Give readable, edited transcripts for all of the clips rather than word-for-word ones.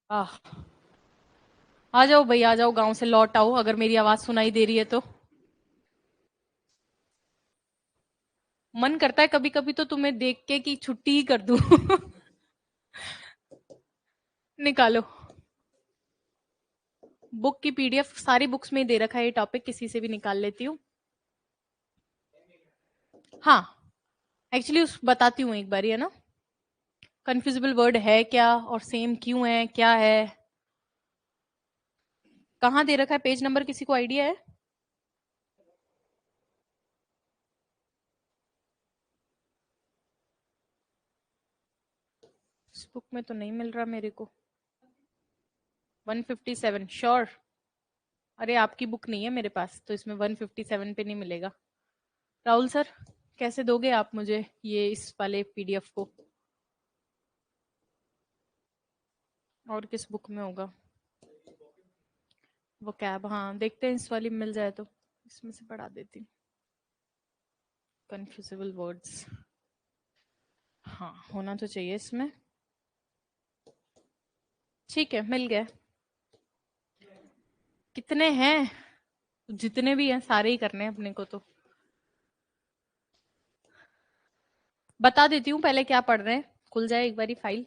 आह, आ जाओ भाई, आ जाओ, गांव से लौट आओ अगर मेरी आवाज सुनाई दे रही है तो। मन करता है कभी कभी तो तुम्हें देख के कि छुट्टी ही कर दूं। निकालो बुक की पीडीएफ, सारी बुक्स में ही दे रखा है ये टॉपिक, किसी से भी निकाल लेती हूँ। हाँ, एक्चुअली उस बताती हूँ एक बार, है ना। कंफ्यूजिबल वर्ड है क्या और सेम क्यों है, क्या है, कहाँ दे रखा है, पेज नंबर किसी को आइडिया है? इस बुक में तो नहीं मिल रहा मेरे को। 157 श्योर? अरे आपकी बुक नहीं है मेरे पास तो इसमें 157 पे नहीं मिलेगा। राहुल सर, कैसे दोगे आप मुझे ये इस वाले पीडीएफ को? और किस बुक में होगा वो कैब? हाँ देखते हैं, इस वाली मिल जाए तो इसमें से पढ़ा देती हूँ। कंफ्यूजिबल वर्ड्स, हाँ होना तो चाहिए इसमें। ठीक है, मिल गया। कितने हैं? जितने भी हैं सारे ही करने हैं अपने को तो। बता देती हूँ पहले क्या पढ़ रहे हैं, खुल जाए एक बारी फाइल।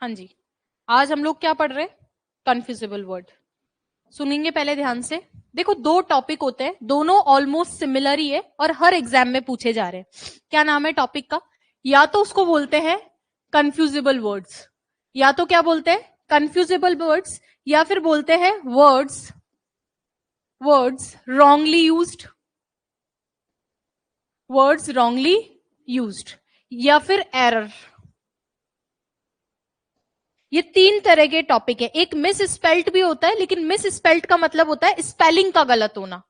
हाँ जी, आज हम लोग क्या पढ़ रहे हैं? कंफ्यूजिबल वर्ड। सुनेंगे पहले ध्यान से। देखो, दो टॉपिक होते हैं, दोनों ऑलमोस्ट सिमिलर ही है और हर एग्जाम में पूछे जा रहे हैं। क्या नाम है टॉपिक का? या तो उसको बोलते हैं कंफ्यूजिबल वर्ड्स, या तो क्या बोलते हैं? कंफ्यूजिबल वर्ड्स, या फिर बोलते हैं words, words wrongly used, words wrongly used, या फिर एरर। ये तीन तरह के टॉपिक है। एक मिस स्पेल्ट भी होता है, लेकिन मिस स्पेल्ट का मतलब होता है स्पेलिंग का गलत होना।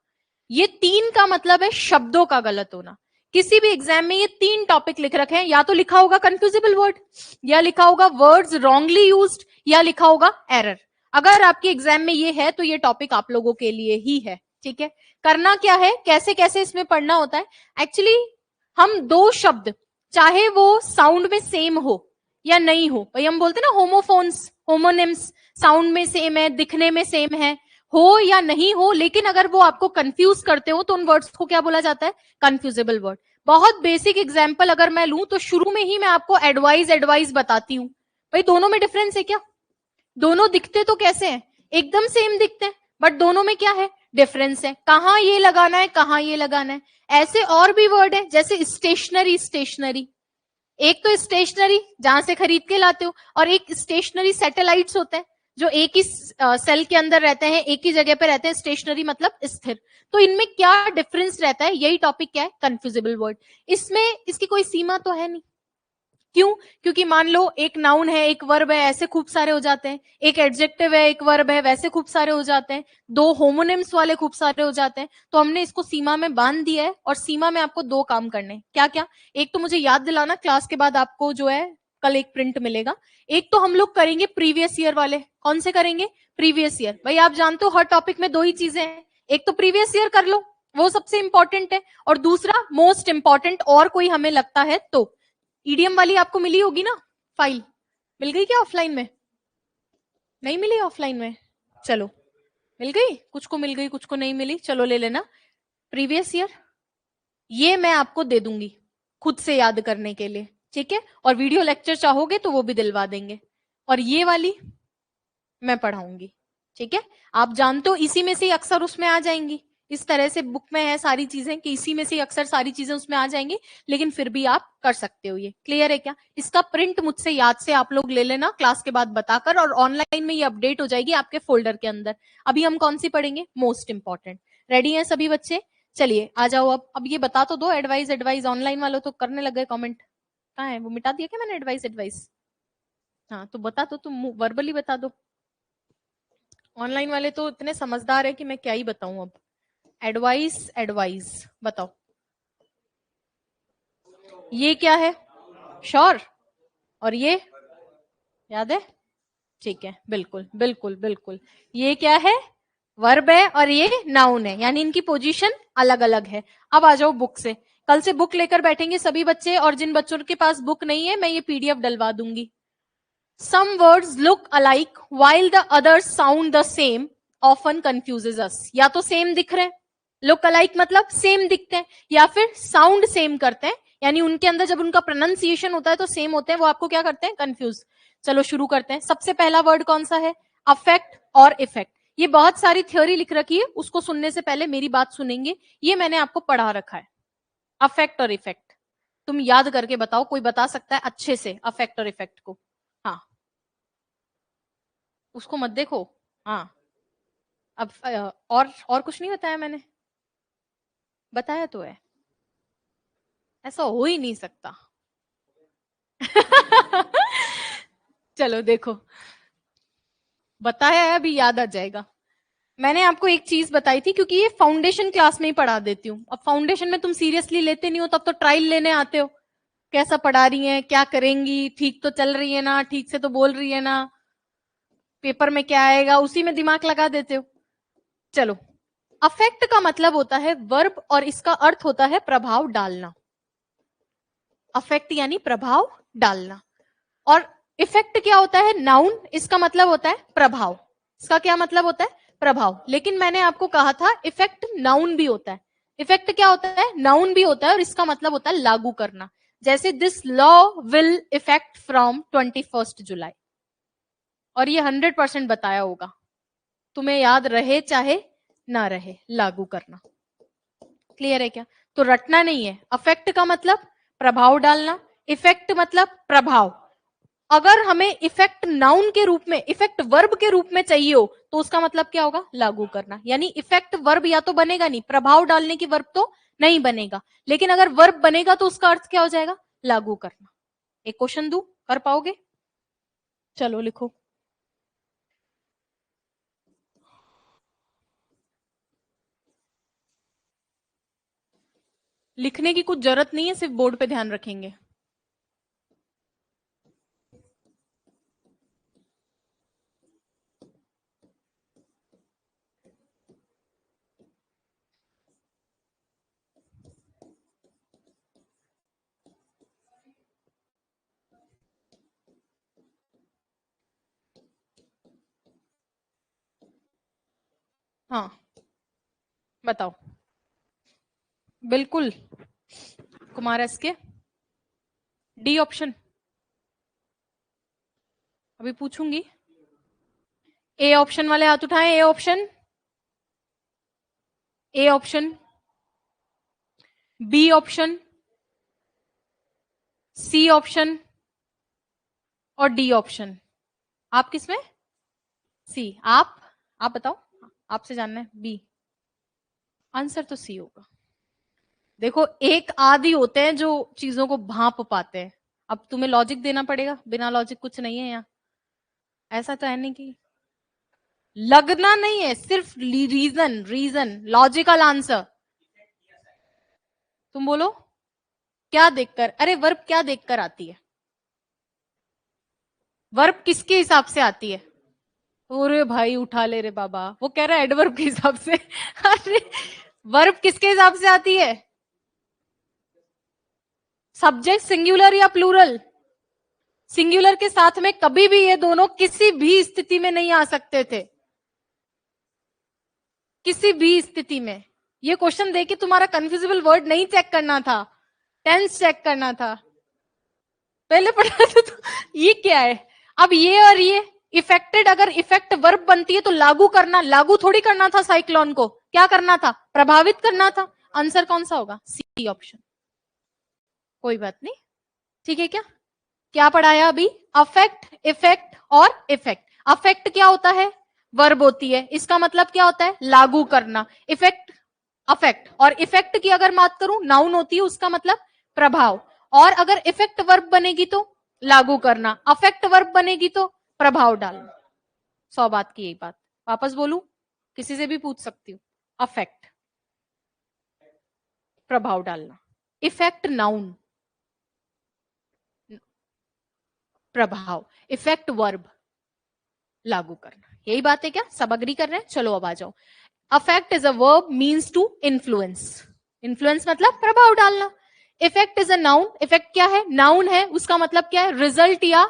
ये तीन का मतलब है शब्दों का गलत होना। किसी भी एग्जाम में ये तीन टॉपिक लिख रखे हैं, या तो लिखा होगा कंफ्यूजिबल वर्ड, या लिखा होगा वर्ड्स रॉन्गली यूज्ड, या लिखा होगा एरर। अगर आपके एग्जाम में ये है तो ये टॉपिक आप लोगों के लिए ही है। ठीक है, करना क्या है, कैसे कैसे इसमें पढ़ना होता है। एक्चुअली हम दो शब्द, चाहे वो साउंड में सेम हो या नहीं हो, भाई हम बोलते हैं ना होमोफोन्स, होमोनिम्स, साउंड में सेम है, दिखने में सेम है, हो या नहीं हो, लेकिन अगर वो आपको कंफ्यूज करते हो तो उन वर्ड्स को क्या बोला जाता है? कंफ्यूजेबल वर्ड। बहुत बेसिक एग्जांपल अगर मैं लूं तो शुरू में ही मैं आपको एडवाइस एडवाइस बताती हूँ। भाई दोनों में डिफरेंस है क्या? दोनों दिखते तो कैसे हैं? एकदम सेम दिखते हैं, बट दोनों में क्या है? डिफरेंस है। कहां ये लगाना है, कहां ये लगाना है। ऐसे और भी वर्ड है, जैसे स्टेशनरी, स्टेशनरी। एक तो स्टेशनरी जहां से खरीद के लाते हो, और एक स्टेशनरी सैटेलाइट्स होते हैं जो एक ही सेल के अंदर रहते हैं, एक ही जगह पे रहते हैं। स्टेशनरी मतलब स्थिर। तो इनमें क्या डिफरेंस रहता है, यही टॉपिक क्या है? कंफ्यूजिबल वर्ड। इसमें इसकी कोई सीमा तो है नहीं। क्यों? क्योंकि मान लो एक नाउन है, एक वर्ब है, ऐसे खूब सारे हो जाते हैं। एक एडजेक्टिव है, एक वर्ब है, वैसे खूब सारे हो जाते हैं। दो होमोनिम्स वाले खूब सारे हो जाते हैं। तो हमने इसको सीमा में बांध दिया है, और सीमा में आपको दो काम करने हैं। क्या क्या? एक तो मुझे याद दिलाना, क्लास के बाद आपको जो है कल एक प्रिंट मिलेगा। एक तो हम लोग करेंगे प्रीवियस ईयर वाले। कौन से करेंगे? Previous year. भाई आप जानते हो हर टॉपिक में दो ही चीजें हैं, एक तो प्रीवियस ईयर कर लो, वो सबसे इंपॉर्टेंट है, और दूसरा मोस्ट इंपॉर्टेंट, और कोई हमें लगता है तो ईडीएम वाली आपको मिली होगी ना फाइल? मिल गई क्या ऑफलाइन में? नहीं मिली ऑफलाइन में? चलो, मिल गई, कुछ को मिल गई, कुछ को नहीं मिली, चलो ले लेना। प्रीवियस ईयर ये मैं आपको दे दूंगी खुद से याद करने के लिए, ठीक है। और वीडियो लेक्चर चाहोगे तो वो भी दिलवा देंगे। और ये वाली मैं पढ़ाऊंगी, ठीक है। आप जानते हो इसी में से अक्सर उसमें आ जाएंगी। इस तरह से बुक में है सारी चीजें कि इसी में से अक्सर सारी चीजें उसमें आ जाएंगी, लेकिन फिर भी आप कर सकते हो। ये क्लियर है क्या? इसका प्रिंट मुझसे याद से आप लोग ले लेना क्लास के बाद बताकर, और ऑनलाइन में ये अपडेट हो जाएगी आपके फोल्डर के अंदर। अभी हम कौन सी पढ़ेंगे? Most important. रेडी हैं सभी बच्चे? चलिए आ जाओ। अब ये बता तो दो, एडवाइस एडवाइस ऑनलाइन वालों तो करने लग गए कॉमेंट। कहाँ है वो? मिटा दिया क्या मैंने एडवाइस एडवाइस? हाँ तो बता दो, तुम वर्बली बता दो। ऑनलाइन वाले तो इतने समझदार है कि मैं क्या ही बताऊं अब। एडवाइस एडवाइस बताओ, ये क्या है? श्योर? और ये याद है? ठीक है, बिल्कुल बिल्कुल बिल्कुल। ये क्या है? वर्ब है और ये नाउन है, यानी इनकी पोजीशन अलग अलग है। अब आ जाओ बुक से। कल से बुक लेकर बैठेंगे सभी बच्चे, और जिन बच्चों के पास बुक नहीं है मैं ये पीडीएफ डलवा दूंगी। Some words look alike while the others sound the same often confuses us। या तो सेम दिख रहे हैं, लुक अलाइक मतलब सेम दिखते हैं, या फिर साउंड सेम करते हैं, यानी उनके अंदर जब उनका प्रोनाउंसिएशन होता है तो सेम होते हैं, वो आपको क्या करते हैं, कंफ्यूज। चलो शुरू करते हैं। सबसे पहला वर्ड कौन सा है? अफेक्ट और इफेक्ट। ये बहुत सारी थ्योरी लिख रखी है, उसको सुनने से पहले मेरी बात सुनेंगे। ये मैंने आपको पढ़ा रखा है, अफेक्ट और इफेक्ट। तुम याद करके बताओ, कोई बता सकता है अच्छे से अफेक्ट और इफेक्ट को? हाँ, उसको मत देखो। हाँ, अब और कुछ नहीं बताया मैंने? बताया तो है, ऐसा हो ही नहीं सकता। चलो देखो, बताया है, अभी याद आ जाएगा। मैंने आपको एक चीज बताई थी, क्योंकि ये फाउंडेशन क्लास में ही पढ़ा देती हूँ। अब फाउंडेशन में तुम सीरियसली लेते नहीं हो, तब तो ट्रायल लेने आते हो। कैसा पढ़ा रही हैं, क्या करेंगी, ठीक तो चल रही है ना, ठीक से तो बोल रही है ना, पेपर में क्या आएगा, उसी में दिमाग लगा देते हो। चलो, अफेक्ट का मतलब होता है वर्ब, और इसका अर्थ होता है प्रभाव डालना। अफेक्ट यानी प्रभाव डालना। और इफेक्ट क्या होता है? नाउन, इसका मतलब होता है प्रभाव। इसका क्या मतलब होता है? प्रभाव। लेकिन मैंने आपको कहा था इफेक्ट नाउन भी होता है। इफेक्ट क्या होता है? नाउन भी होता है, और इसका मतलब होता है लागू करना। जैसे this law will effect from 21 जुलाई, और ये 100% बताया होगा, तुम्हें याद रहे चाहे ना रहे, लागू करना। क्लियर है क्या? तो रटना नहीं है। अफेक्ट का मतलब प्रभाव डालना, इफेक्ट मतलब प्रभाव। अगर हमें इफेक्ट नाउन के रूप में, इफेक्ट वर्ब के रूप में चाहिए हो, तो उसका मतलब क्या होगा? लागू करना। यानी इफेक्ट वर्ब या तो बनेगा नहीं, प्रभाव डालने की वर्ब तो नहीं बनेगा, लेकिन अगर वर्ब बनेगा तो उसका अर्थ क्या हो जाएगा? लागू करना। एक क्वेश्चन दू, कर पाओगे? चलो लिखो। लिखने की कुछ जरूरत नहीं है, सिर्फ बोर्ड पे ध्यान रखेंगे। हाँ, बताओ। बिल्कुल, Kumar S K, D option. अभी पूछूंगी। ए ऑप्शन वाले हाथ उठाएं। A option, A option, B option, C option, और डी ऑप्शन। आप किसमें? सी। आप बताओ, आपसे जानना है। बी। आंसर तो सी होगा। देखो, एक आदि होते हैं जो चीजों को भांप पाते हैं। अब तुम्हें लॉजिक देना पड़ेगा, बिना लॉजिक कुछ नहीं है यहाँ। ऐसा तो है नहीं कि लगना नहीं है, सिर्फ रीजन, रीजन, लॉजिकल आंसर। तुम बोलो, क्या देखकर? अरे वर्ब क्या देखकर आती है? वर्ब किसके हिसाब से आती है? अरे भाई उठा ले रे बाबा, वो कह रहा है एडवर्ब के हिसाब से। अरे, वर्ब किसके हिसाब से आती है? सब्जेक्ट सिंगुलर या प्लूरल? सिंगुलर के साथ में कभी भी ये दोनों किसी भी स्थिति में नहीं आ सकते थे, किसी भी स्थिति में। ये क्वेश्चन देके तुम्हारा कंफ्यूजिबल वर्ड नहीं चेक करना था, टेंस चेक करना था। पहले पढ़ा था तो ये क्या है? अब ये और ये इफेक्टेड, अगर इफेक्ट वर्ब बनती है तो लागू करना, लागू थोड़ी करना था साइक्लोन को, क्या करना था? प्रभावित करना था। आंसर कौन सा होगा? C option. कोई बात नहीं, ठीक है क्या? क्या पढ़ाया अभी? अफेक्ट, इफेक्ट और इफेक्ट। अफेक्ट क्या होता है? वर्ब होती है, इसका मतलब क्या होता है? लागू करना। इफेक्ट, अफेक्ट, और इफेक्ट की अगर बात करूं, नाउन होती है, उसका मतलब प्रभाव। और अगर इफेक्ट वर्ब बनेगी तो लागू करना, अफेक्ट वर्ब बनेगी तो प्रभाव डालना। 100 बात की एक बात। वापस बोलू, किसी से भी पूछ सकती हूँ। अफेक्ट, प्रभाव डालना। इफेक्ट नाउन, प्रभाव। इफेक्ट वर्ब, लागू करना। यही बात है क्या? सब अग्री कर रहे हैं? चलो अब आ जाओ। Affect is a verb means to influence. Influence मतलब प्रभाव डालना। Effect is a noun. Effect क्या है? नाउन है, उसका मतलब क्या है? रिजल्ट या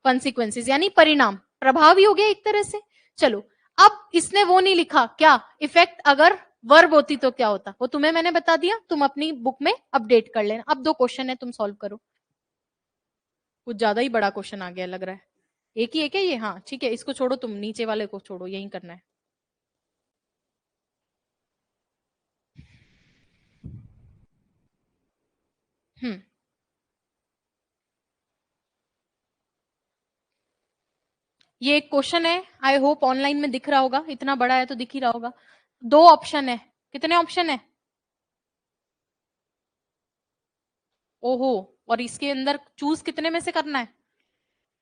कॉन्सिक्वेंसेज यानी परिणाम। प्रभाव ही हो गया एक तरह से। चलो अब इसने वो नहीं लिखा क्या, इफेक्ट अगर वर्ब होती तो क्या होता, वो तुम्हें मैंने बता दिया, तुम अपनी बुक में अपडेट कर लेना। अब 2 क्वेश्चन है, तुम सॉल्व करो। कुछ ज्यादा ही बड़ा क्वेश्चन आ गया लग रहा है। एक ही है क्या ये? हाँ ठीक है, इसको छोड़ो, तुम नीचे वाले को छोड़ो, यही करना है। हम्म ये एक क्वेश्चन है, आई होप ऑनलाइन में दिख रहा होगा, इतना बड़ा है तो दिख ही रहा होगा। 2 ऑप्शन है। कितने ऑप्शन है? ओहो। और इसके अंदर चूज कितने में से करना है?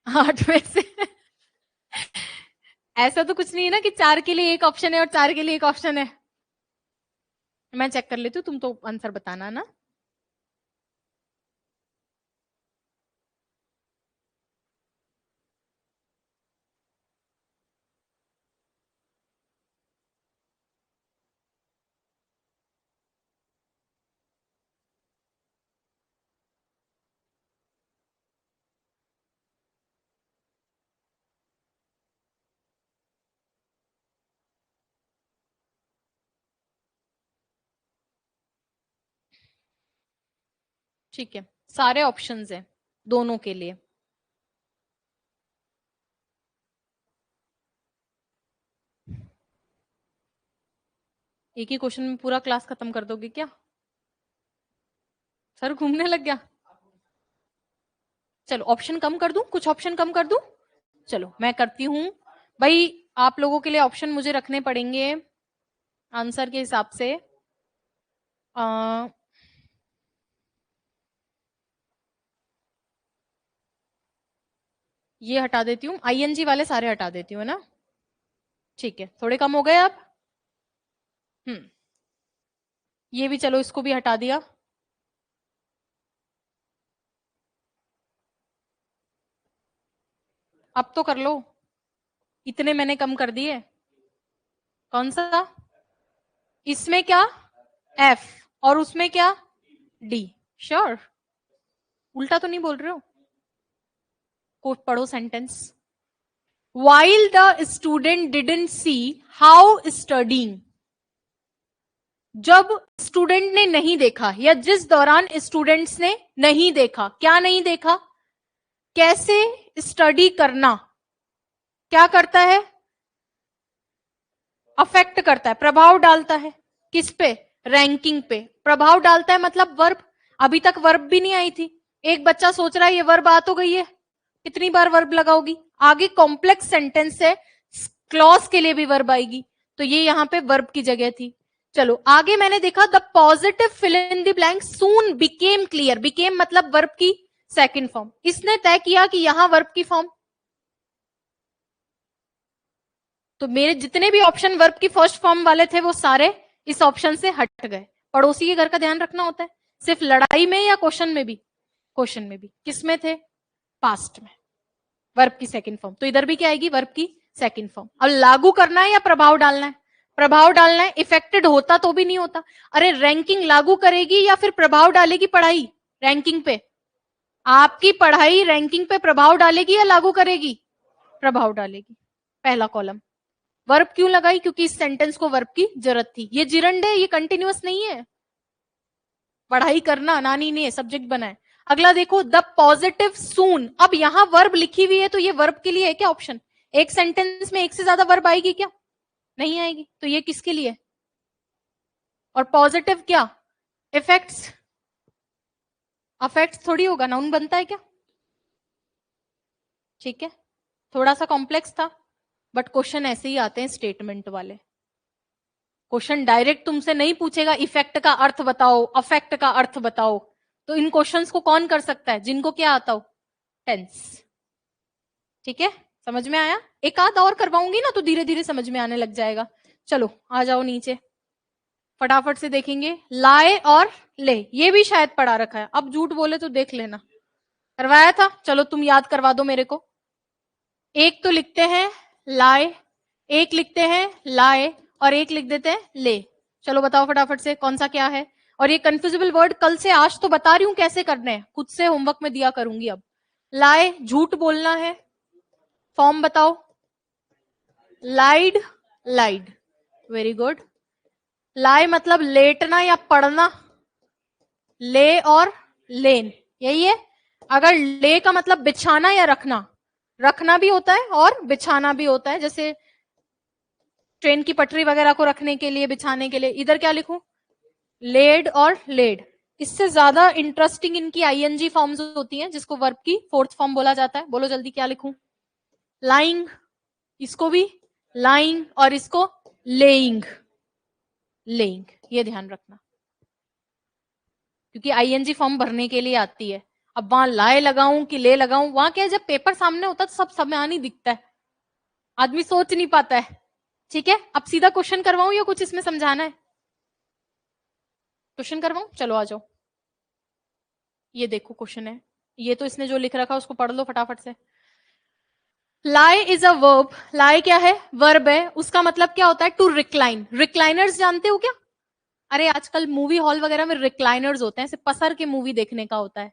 8 में से। ऐसा तो कुछ नहीं है ना कि 4 के लिए एक ऑप्शन है और 4 के लिए एक ऑप्शन है। मैं चेक कर लेती हूँ, तुम तो आंसर बताना ना। ठीक है, सारे ऑप्शंस हैं दोनों के लिए। एक ही क्वेश्चन में पूरा क्लास खत्म कर दोगे क्या? सर घूमने लग गया। चलो ऑप्शन कम कर दूं, कुछ ऑप्शन कम कर दूं। चलो मैं करती हूं। भाई आप लोगों के लिए ऑप्शन मुझे रखने पड़ेंगे आंसर के हिसाब से। आ, ये हटा देती हूँ, आईएनजी वाले सारे हटा देती हूँ ना। ठीक है, थोड़े कम हो गए अब। हम्म ये भी चलो, इसको भी हटा दिया। अब तो कर लो, इतने मैंने कम कर दिए। कौन सा? इसमें क्या? एफ। और उसमें क्या? डी। श्योर? उल्टा तो नहीं बोल रहे हो? को पढ़ो sentence. While the student didn't see how studying, जब स्टूडेंट ने नहीं देखा या जिस दौरान स्टूडेंट्स ने नहीं देखा, क्या नहीं देखा? कैसे स्टडी करना क्या करता है? अफेक्ट करता है, प्रभाव डालता है। किस पे? रैंकिंग पे प्रभाव डालता है, मतलब वर्ब। अभी तक वर्ब भी नहीं आई थी। एक बच्चा सोच रहा है ये वर्ब आ तो गई है, कितनी बार वर्ब लगाओगी? आगे कॉम्प्लेक्स सेंटेंस है, क्लॉज के लिए भी वर्ब आएगी, तो ये यहां पे वर्ब की जगह थी। चलो आगे मैंने देखा the positive fill in the blank soon became clear. Became मतलब वर्ब की सेकंड फॉर्म। इसने तय किया कि यहां वर्ब की फॉर्म, तो मेरे जितने भी ऑप्शन वर्ब की फर्स्ट फॉर्म वाले थे वो सारे इस ऑप्शन से हट गए। पड़ोसी के घर का ध्यान रखना होता है, सिर्फ लड़ाई में या क्वेश्चन में भी? क्वेश्चन में भी। किस में थे? पास्ट में। वर्ब की सेकंड फॉर्म, तो इधर भी क्या आएगी? वर्ब की सेकंड फॉर्म। अब लागू करना है या प्रभाव डालना है? प्रभाव डालना है। इफेक्टेड होता तो भी नहीं होता। अरे रैंकिंग लागू करेगी या फिर प्रभाव डालेगी पढ़ाई रैंकिंग पे? आपकी पढ़ाई रैंकिंग पे प्रभाव डालेगी या लागू करेगी? प्रभाव डालेगी। पहला कॉलम। वर्ब क्यों लगाई? क्योंकि इस सेंटेंस को वर्ब की जरूरत थी। ये जिरंड है, ये कंटिन्यूअस नहीं है। पढ़ाई करना नानी ने सब्जेक्ट बनाए। अगला देखो द पॉजिटिव सून। अब यहां वर्ब लिखी हुई है तो ये वर्ब के लिए है क्या ऑप्शन? एक सेंटेंस में एक से ज्यादा वर्ब आएगी क्या? नहीं आएगी, तो ये किसके लिए? और पॉजिटिव क्या? इफेक्ट्स। अफेक्ट्स थोड़ी होगा, नाउन बनता है क्या? ठीक है, थोड़ा सा कॉम्प्लेक्स था, बट क्वेश्चन ऐसे ही आते हैं स्टेटमेंट वाले। क्वेश्चन डायरेक्ट तुमसे नहीं पूछेगा इफेक्ट का अर्थ बताओ, अफेक्ट का अर्थ बताओ। तो इन क्वेश्चंस को कौन कर सकता है? जिनको क्या आता हो? टेंस। ठीक है, समझ में आया? एक आध और करवाऊंगी ना तो धीरे धीरे समझ में आने लग जाएगा। चलो आ जाओ नीचे, फटाफट से देखेंगे। लाए और ले, ये भी शायद पढ़ा रखा है, अब झूठ बोले तो देख लेना। करवाया था, चलो तुम याद करवा दो मेरे को। एक तो लिखते हैं lie, एक लिखते हैं lie और एक लिख देते हैं ले। चलो बताओ फटाफट से कौन सा क्या है। और ये कंफ्यूजिबल वर्ड कल से, आज तो बता रही हूं कैसे करने हैं, खुद से होमवर्क में दिया करूंगी अब। lie झूठ बोलना है, फॉर्म बताओ। lied, lied, very good. lie मतलब लेटना या पढ़ना, ले और लेन, यही है। अगर ले का मतलब बिछाना या रखना, रखना भी होता है और बिछाना भी होता है, जैसे ट्रेन की पटरी वगैरह को रखने के लिए, बिछाने के लिए। इधर क्या लिखूं, लेड और लेड। इससे ज्यादा इंटरेस्टिंग इनकी आईएनजी फॉर्म्स होती हैं, जिसको वर्ब की फोर्थ फॉर्म बोला जाता है। बोलो जल्दी क्या लिखूं। लाइंग, इसको भी लाइंग और इसको लेइंग, लेइंग, ये ध्यान रखना, क्योंकि आईएनजी फॉर्म भरने के लिए आती है। अब वहां लाए लगाऊं कि ले लगाऊं, वहां क्या है, जब पेपर सामने होता है तो सब समान ही दिखता है, आदमी सोच नहीं पाता है। ठीक है, अब सीधा क्वेश्चन करवाऊं या कुछ इसमें समझाना है। क्वेश्चन करवाऊं, चलो आ जाओ। ये देखो क्वेश्चन है, ये तो इसने जो लिख रखा है उसको पढ़ लो फटाफट से। लाई इज अ वर्ब, लाई क्या है, वर्ब है। उसका मतलब क्या होता है, टू रिक्लाइन। रिक्लाइनर्स जानते हो क्या? अरे आजकल मूवी हॉल वगैरह में रिक्लाइनर्स होते हैं, सिर्फ पसर के मूवी देखने का होता है,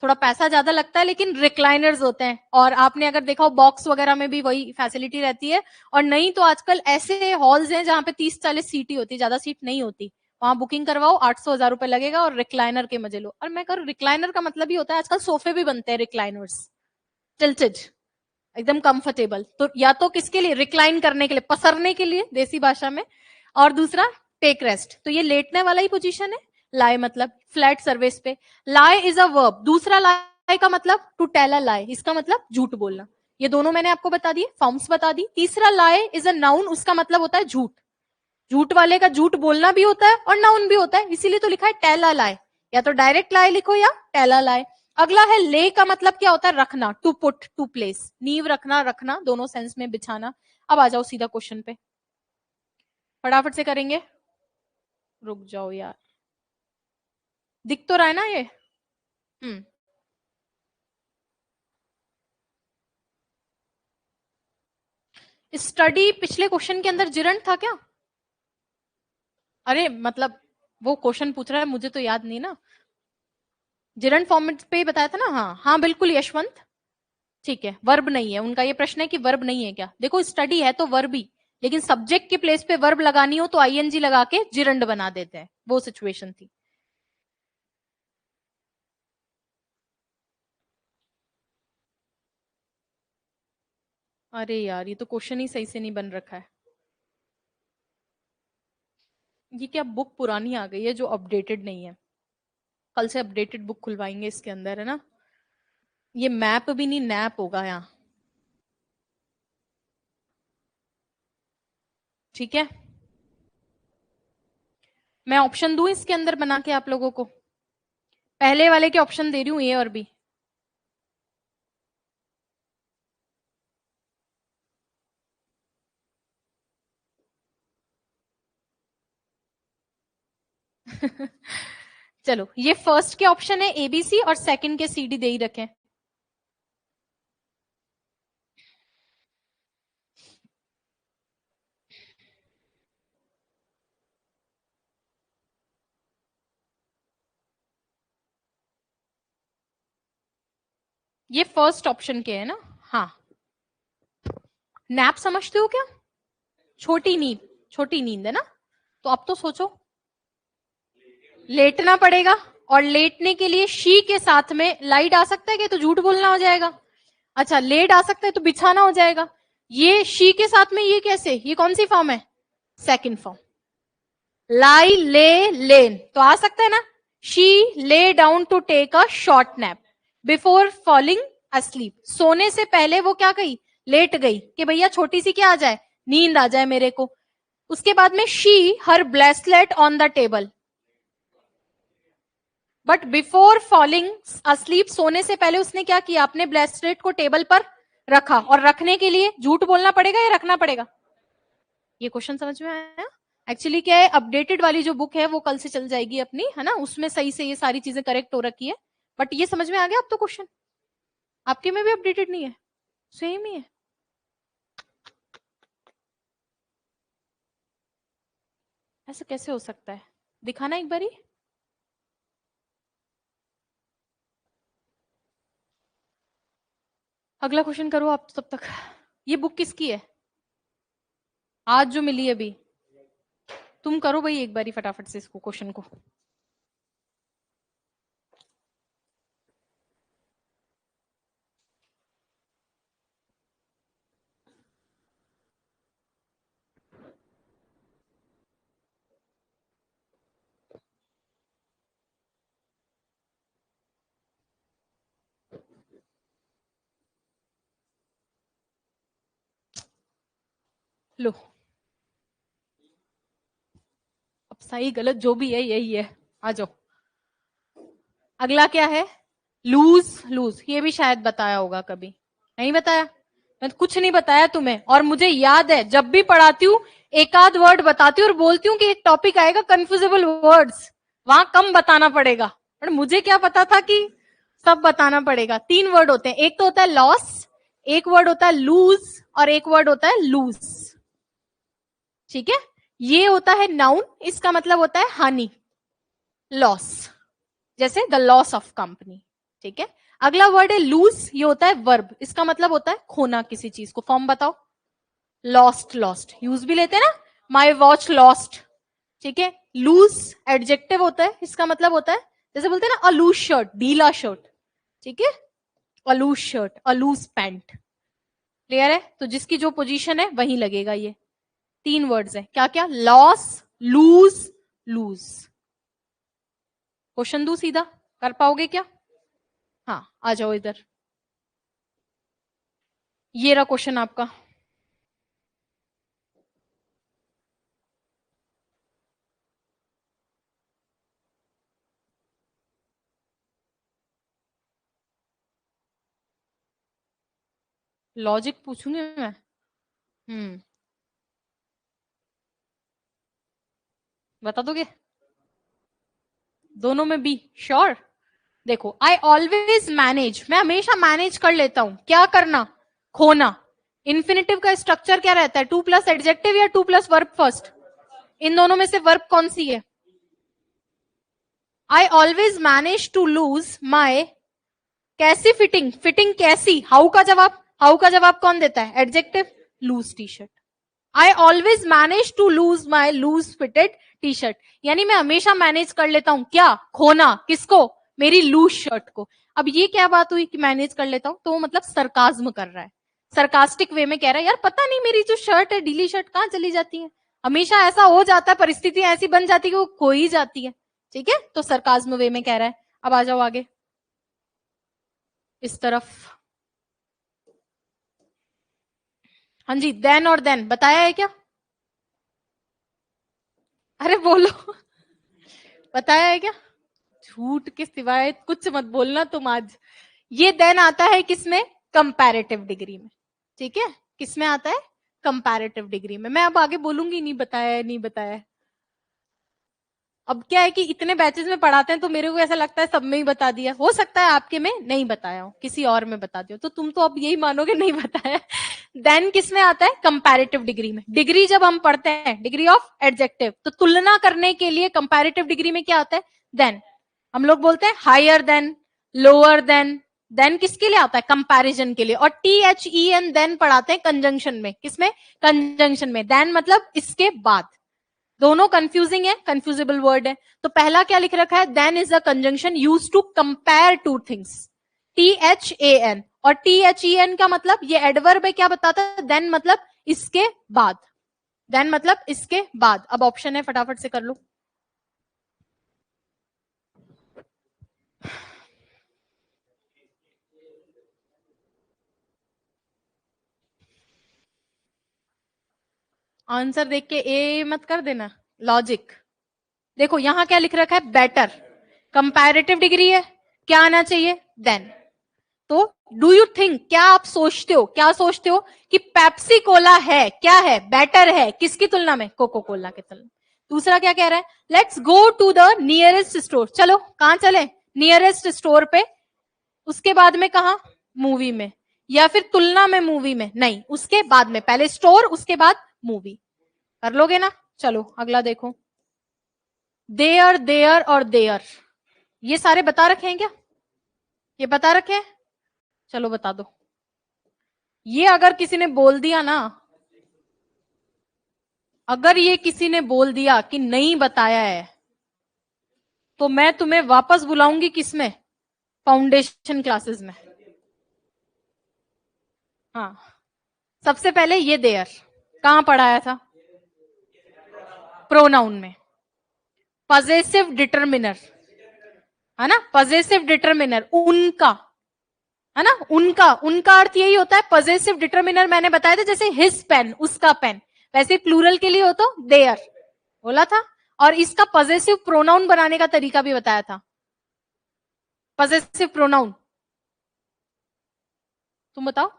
थोड़ा पैसा ज्यादा लगता है लेकिन रिक्लाइनर्स होते हैं। और आपने अगर देखा हो बॉक्स वगैरह में भी वही फैसिलिटी रहती है। और नहीं तो आजकल ऐसे हॉल्स हैं जहां पे 30-40 सीट ही होती है, ज्यादा सीट नहीं होती, वहां बुकिंग करवाओ, 800-1000 रुपए लगेगा और रिक्लाइनर के मजे लो। और मैं कह रहा हूं रिक्लाइनर का मतलब ही होता है, आजकल सोफे भी बनते हैं रिक्लाइनर्स, टिल्टेड, एकदम कंफर्टेबल। तो या तो किसके लिए, रिक्लाइन करने के लिए, पसरने के लिए देसी भाषा में, और दूसरा टेक रेस्ट। तो ये लेटने वाला ही पोजीशन है। लाई मतलब फ्लैट सर्विस पे। लाई इज अ वर्ब। दूसरा लाई का मतलब टू टेल अ लाई, इसका मतलब झूठ बोलना। ये दोनों मैंने आपको बता दिए, फॉर्म्स बता दी। तीसरा लाई इज अ नाउन, उसका मतलब होता है झूठ। झूठ वाले का झूठ बोलना भी होता है और नाउन भी होता है, इसीलिए तो लिखा है टेल अ लाई। या तो डायरेक्ट लाई लिखो या टेल अ लाई। अगला है ले का मतलब क्या होता है, रखना, टू पुट, टू प्लेस, नींव रखना, रखना दोनों सेंस में, बिछाना। अब आ जाओ सीधा क्वेश्चन पे, फटाफट से करेंगे। रुक जाओ यार, दिख तो रहा है ना ये। स्टडी पिछले क्वेश्चन के अंदर जिरंड था क्या? अरे मतलब वो क्वेश्चन पूछ रहा है, मुझे तो याद नहीं ना। जिरंड फॉर्मेट पे ही बताया था ना। हाँ हाँ बिल्कुल यशवंत, ठीक है। वर्ब नहीं है उनका, ये प्रश्न है कि वर्ब नहीं है क्या। देखो स्टडी है तो वर्ब ही, लेकिन सब्जेक्ट के प्लेस पे वर्ब लगानी हो तो आईएनजी लगा के जिरंड बना देते हैं, वो सिचुएशन थी। अरे यार ये तो क्वेश्चन ही सही से नहीं बन रखा है। ये क्या बुक पुरानी आ गई है जो अपडेटेड नहीं है, कल से अपडेटेड बुक खुलवाएंगे इसके अंदर, है ना। ये मैप भी नहीं, नैप होगा यहाँ। ठीक है, मैं ऑप्शन दूं इसके अंदर बना के आप लोगों को, पहले वाले के ऑप्शन दे रही हूं, ए और बी। चलो ये फर्स्ट के ऑप्शन है एबीसी और सेकंड के सीडी दे ही रखें। ये फर्स्ट ऑप्शन के है ना। हाँ, नैप समझते हो क्या, छोटी नींद, छोटी नींद है ना। तो अब तो सोचो, लेटना पड़ेगा, और लेटने के लिए शी के साथ में लाइट आ सकता है क्या, तो झूठ बोलना हो जाएगा। अच्छा लेट आ सकता है तो बिछाना हो जाएगा। ये शी के साथ में ये कैसे, ये कौन सी फॉर्म है, second form. Lie lay lain तो आ सकता है ना। She lay down to take a short nap before falling asleep. सोने से पहले वो क्या गई, लेट गई, कि भैया छोटी सी क्या आ जाए, नींद आ जाए मेरे को। उसके बाद में she her bracelet on the table, but before falling asleep, सोने से पहले उसने क्या किया, अपने ब्रेसलेट को टेबल पर रखा। और रखने के लिए झूठ बोलना पड़ेगा या रखना पड़ेगा। ये क्वेश्चन समझ में आया। एक्चुअली क्या है, अपडेटेड वाली जो बुक है वो कल से चल जाएगी अपनी, है ना, उसमें सही से ये सारी चीजें करेक्ट हो रखी है। बट ये समझ में आ गया अब तो क्वेश्चन, आपके में भी अपडेटेड नहीं है, सेम ही है। ऐसा कैसे हो सकता है, दिखाना एक बारी। अगला क्वेश्चन करो आप तब तक। ये बुक किसकी है आज जो मिली अभी? तुम करो भाई एक बारी फटाफट से इसको, क्वेश्चन को। लो, अब सही गलत जो भी है यही है, आ जाओ। अगला क्या है? लूज। लूज ये भी शायद बताया होगा कभी, नहीं बताया? मैं तो कुछ नहीं बताया तुम्हें, और मुझे याद है जब भी पढ़ाती हूँ एक आध वर्ड बताती हूँ और बोलती हूँ कि एक टॉपिक आएगा कंफ्यूजेबल वर्ड्स, वहां कम बताना पड़ेगा। पर मुझे क्या पता था कि सब बताना पड़ेगा। 3 वर्ड होते हैं, एक तो होता है लॉस, एक वर्ड होता है लूज, और एक वर्ड होता है लूज। ठीक है, ये होता है नाउन, इसका मतलब होता है हानि, लॉस, जैसे द लॉस ऑफ कंपनी। ठीक है, अगला वर्ड है लूज, ये होता है वर्ब, इसका मतलब होता है खोना किसी चीज को। फॉर्म बताओ। लॉस्ट, लॉस्ट यूज भी लेते हैं ना, माई वॉच लॉस्ट। ठीक है, लूज एडजेक्टिव होता है, इसका मतलब होता है जैसे बोलते हैं ना अलूज शर्ट, ढीला शर्ट। ठीक है, अलूज शर्ट, अलूज पैंट। क्लियर है? तो जिसकी जो पोजीशन है वहीं लगेगा ये। 3 वर्ड्स है, क्या क्या? Loss, loose, loose. क्वेश्चन दू सीधा, कर पाओगे क्या? हाँ, आ जाओ इधर। ये रहा क्वेश्चन आपका। लॉजिक पूछूंगी मैं? बता दोगे? दोनों में बी श्योर? देखो, आई ऑलवेज मैनेज, मैं हमेशा मैनेज कर लेता हूं। क्या करना? खोना। इन्फिनेटिव का स्ट्रक्चर क्या रहता है? 2 प्लस एडजेक्टिव या 2 प्लस वर्ब फर्स्ट? इन दोनों में से वर्ब कौन सी है? I always manage to lose my, कैसी फिटिंग? फिटिंग कैसी? हाउ का जवाब, हाउ का जवाब कौन देता है? Adjective, loose T shirt. I always manage to lose my loose fitted T shirt, यानी मैं हमेशा मैनेज कर लेता हूं क्या? खोना। किसको? मेरी लूज शर्ट को। अब ये क्या बात हुई कि मैनेज कर लेता हूं? तो मतलब सरकाज्म कर रहा है, सरकास्टिक वे में कह रहा है यार पता नहीं मेरी जो शर्ट है, ढीली शर्ट कहां चली जाती है, हमेशा ऐसा हो जाता है, परिस्थितियां ऐसी बन जाती है कि वो खो ही जाती है। ठीक है, तो सरकाज्म वे में कह रहा है। अब आ जाओ आगे इस तरफ। हाँ जी, देन और देन बताया है क्या? अरे बोलो बताया है क्या? झूठ के सिवाय कुछ मत बोलना तुम आज। ये देन आता है किसमें? कंपैरेटिव डिग्री में। ठीक है, किसमें आता है? कंपैरेटिव डिग्री में। मैं अब आगे बोलूंगी नहीं बताया है, नहीं बताया है। अब क्या है कि इतने बैचेस में पढ़ाते हैं तो मेरे को ऐसा लगता है सब में ही बता दिया, हो सकता है आपके में नहीं बताया हो, किसी और में बता दिया, तो तुम तो अब यही मानोगे नहीं बताया। देन किसमें आता है? कंपैरेटिव डिग्री में। डिग्री जब हम पढ़ते हैं, डिग्री ऑफ एडजेक्टिव, तो तुलना करने के लिए कंपैरेटिव डिग्री में क्या आता है? देन। हम लोग बोलते हैं higher than, lower than. Than किसके लिए आता है? कंपैरिजन के लिए। और THEN देन पढ़ाते हैं कंजंक्शन में। किसमें? कंजंक्शन में। देन मतलब इसके बाद। दोनों कंफ्यूजिंग है, कंफ्यूजिबल वर्ड है। तो पहला क्या लिख रखा है? Than is a conjunction use to compare two things. THAN, और THEN का मतलब ये एडवर्ब है, क्या बताता है? देन मतलब इसके बाद। देन मतलब इसके बाद। अब ऑप्शन है, फटाफट से कर लो। आंसर देख के ए मत कर देना, लॉजिक। देखो यहां क्या लिख रखा है? बेटर। कंपैरेटिव डिग्री है, क्या आना चाहिए? देन। तो डू यू थिंक, क्या आप सोचते हो, क्या सोचते हो कि पेप्सी कोला है, क्या है? बेटर है किसकी तुलना में? कोको कोला की तुलना में। दूसरा क्या कह रहा है? Let's go to the nearest store, चलो कहां चले? नियरेस्ट स्टोर पे। उसके बाद में कहा? मूवी में। या फिर तुलना में मूवी में? नहीं, उसके बाद में। पहले स्टोर, उसके बाद मूवी। कर लोगे ना? चलो अगला देखो। देयर, देयर और देयर, ये सारे बता रखे हैं क्या? ये बता रखे हैं? चलो बता दो। ये अगर किसी ने बोल दिया ना, अगर ये किसी ने बोल दिया कि नहीं बताया है, तो मैं तुम्हें वापस बुलाऊंगी किसमें? फाउंडेशन क्लासेस में। हाँ, सबसे पहले ये देयर कहां पढ़ाया था? प्रोनाउन में। पजेसिव डिटर्मिनर, है ना, पजेसिव डिटर्मिनर उनका, है ना, उनका, उनका अर्थ यही होता है। पजेसिव डिटर्मिनर मैंने बताया था, जैसे हिज पेन, उसका पेन, वैसे प्लूरल के लिए हो तो देयर बोला था। और इसका पजेसिव प्रोनाउन बनाने का तरीका भी बताया था। पजेसिव प्रोनाउन तुम बताओ।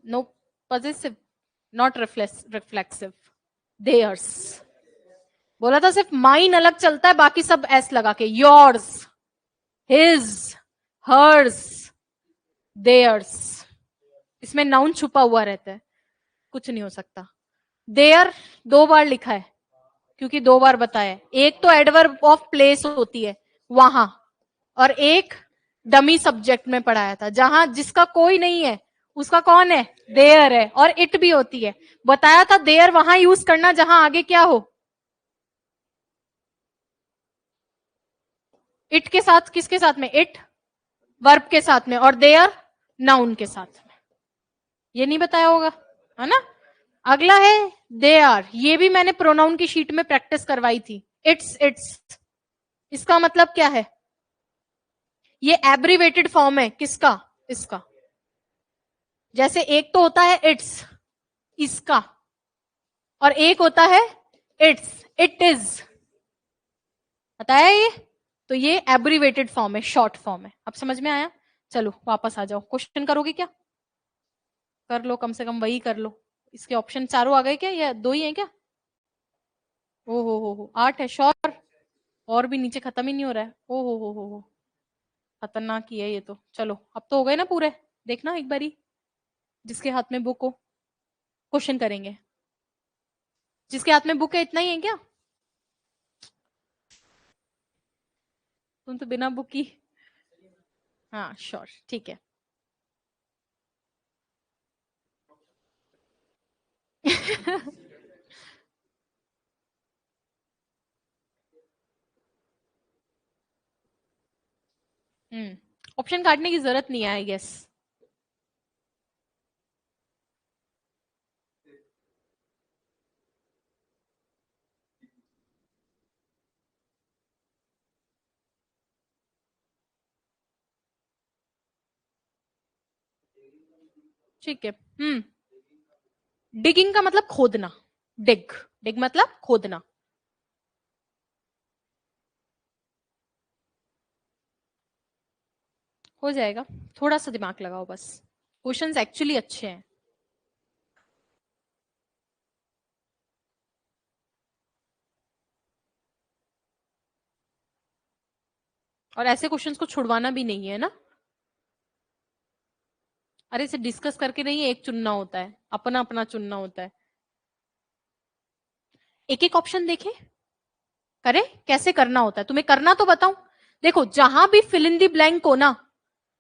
No, possessive, not reflexive, theirs बोला था। सिर्फ माइन अलग चलता है, बाकी सब एस लगा के। योर्स, हिज, हर्स, देयर्स, इसमें नाउन छुपा हुआ रहता है, कुछ नहीं हो सकता। देयर 2 बार लिखा है क्योंकि 2 बार बताया है। एक तो एडवर्ब ऑफ प्लेस होती है वहां, और एक डमी सब्जेक्ट में पढ़ाया था, जहां जिसका कोई नहीं है उसका कौन है? देयर है। और इट भी होती है, बताया था देयर वहां यूज करना जहां आगे क्या हो। इट के साथ, किसके साथ में? इट वर्ब के साथ में, और देयर नाउन के साथ में। ये नहीं बताया होगा, है ना। अगला है दे आर, ये भी मैंने प्रोनाउन की शीट में प्रैक्टिस करवाई थी। इट्स, इसका मतलब क्या है? ये एब्रीवेटेड फॉर्म है किसका? इसका। जैसे एक तो होता है इट्स, इसका, और एक होता है इट्स, इट इज, बताया ये। तो ये एब्रीवेटेड फॉर्म है, शॉर्ट फॉर्म है। अब समझ में आया? चलो वापस आ जाओ, क्वेश्चन करोगे क्या? कर लो, कम से कम वही कर लो। इसके ऑप्शन चारों आ गए क्या, या 2 ही हैं क्या? ओ हो, 8 है श्योर? और भी नीचे खत्म ही नहीं हो रहा है। ओ हो, खतरनाक ही है ये तो। चलो अब तो हो गए ना पूरे, देखना एक बारी, जिसके हाथ में बुक हो क्वेश्चन करेंगे। जिसके हाथ में बुक है इतना ही है क्या? तुम तो बिना बुक की। हाँ श्योर, ठीक है। ऑप्शन काटने की जरूरत नहीं है आई गेस। ठीक है। डिगिंग का मतलब खोदना, डिग, डिग मतलब खोदना। हो जाएगा, थोड़ा सा दिमाग लगाओ बस, क्वेश्चंस एक्चुअली अच्छे हैं। और ऐसे क्वेश्चंस को छुड़वाना भी नहीं है ना। अरे इसे डिस्कस करके नहीं, एक चुनना होता है, अपना अपना चुनना होता है। एक एक ऑप्शन देखे, करे कैसे करना होता है, तुम्हें करना तो बताऊं। देखो जहां भी फिल इन दी ब्लैंक हो ना,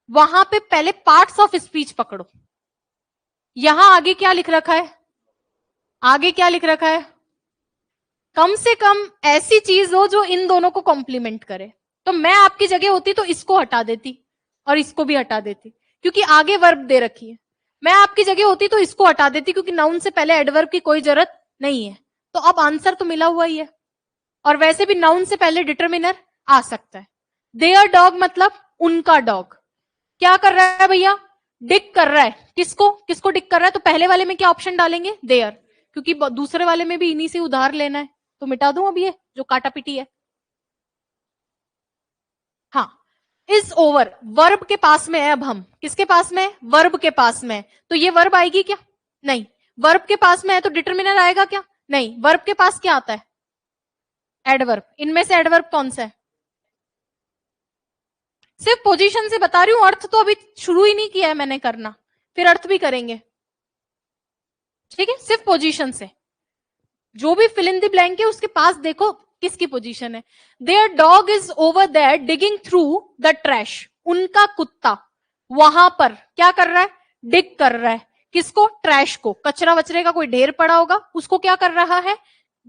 वहां पे पहले पार्ट्स ऑफ स्पीच पकड़ो। यहां आगे क्या लिख रखा है? आगे क्या लिख रखा है? कम से कम ऐसी चीज हो जो इन दोनों को कॉम्प्लीमेंट करे। तो मैं आपकी जगह होती तो इसको हटा देती और इसको भी हटा देती, क्योंकि आगे वर्ब दे रखी है। मैं आपकी जगह होती तो इसको हटा देती, क्योंकि नाउन से पहले एडवर्ब की कोई जरूरत नहीं है। तो अब आंसर तो मिला हुआ ही है। और वैसे भी नाउन से पहले डिटर्मिनर आ सकता है। देयर डॉग मतलब उनका डॉग। क्या कर रहा है भैया? डिक कर रहा है। किसको किसको डिक कर रहा है? तो पहले वाले में क्या ऑप्शन डालेंगे? देयर, क्योंकि दूसरे वाले में भी इन्हीं से उधार लेना है। तो मिटा दूं अब ये जो काटा पिटी है। हाँ, इज ओवर वर्ब के पास में है। अब हम किसके पास में है? वर्ब के पास में है। तो ये वर्ब आएगी क्या? नहीं। वर्ब के पास में है तो डिटर्मिनर आएगा क्या? नहीं। वर्ब के पास क्या आता है? एडवर्ब। इनमें से एडवर्ब कौन सा है? सिर्फ पोजीशन से बता रही हूं, अर्थ तो अभी शुरू ही नहीं किया है मैंने करना, फिर अर्थ भी करेंगे। ठीक है, सिर्फ पोजीशन से। जो भी फिल इन द ब्लैंक है उसके पास देखो किसकी पोजीशन है। Their dog is over there digging through the trash, उनका कुत्ता वहां पर क्या कर रहा है, डिग कर रहा है। किसको, ट्रैश को, कचरा वचरे का कोई ढेर पड़ा होगा उसको क्या कर रहा है,